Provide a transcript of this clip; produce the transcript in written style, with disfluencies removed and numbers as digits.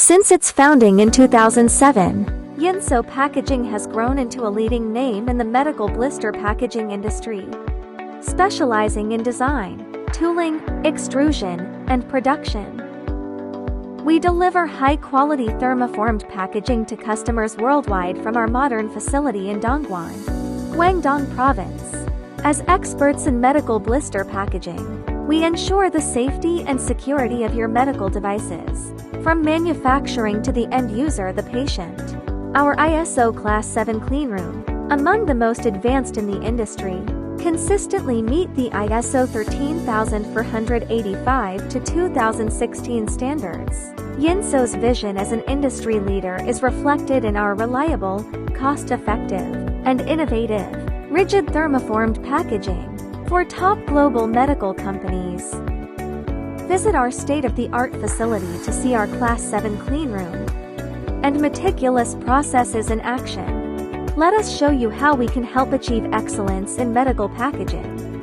Since its founding in 2007, Yinso Packaging has grown into a leading name in the medical blister packaging industry, specializing in design, tooling, extrusion, and production. We deliver high-quality thermoformed packaging to customers worldwide from our modern facility in Dongguan, Guangdong Province. As experts in medical blister packaging, we ensure the safety and security of your medical devices, from manufacturing to the end user, the patient. Our ISO Class 7 cleanroom, among the most advanced in the industry, consistently meet the ISO 13485 to 2016 standards. Yinso's vision as an industry leader is reflected in our reliable, cost-effective, and innovative, rigid thermoformed packaging for top global medical companies. Visit our state-of-the-art facility to see our Class 7 cleanroom and meticulous processes in action. Let us show you how we can help achieve excellence in medical packaging.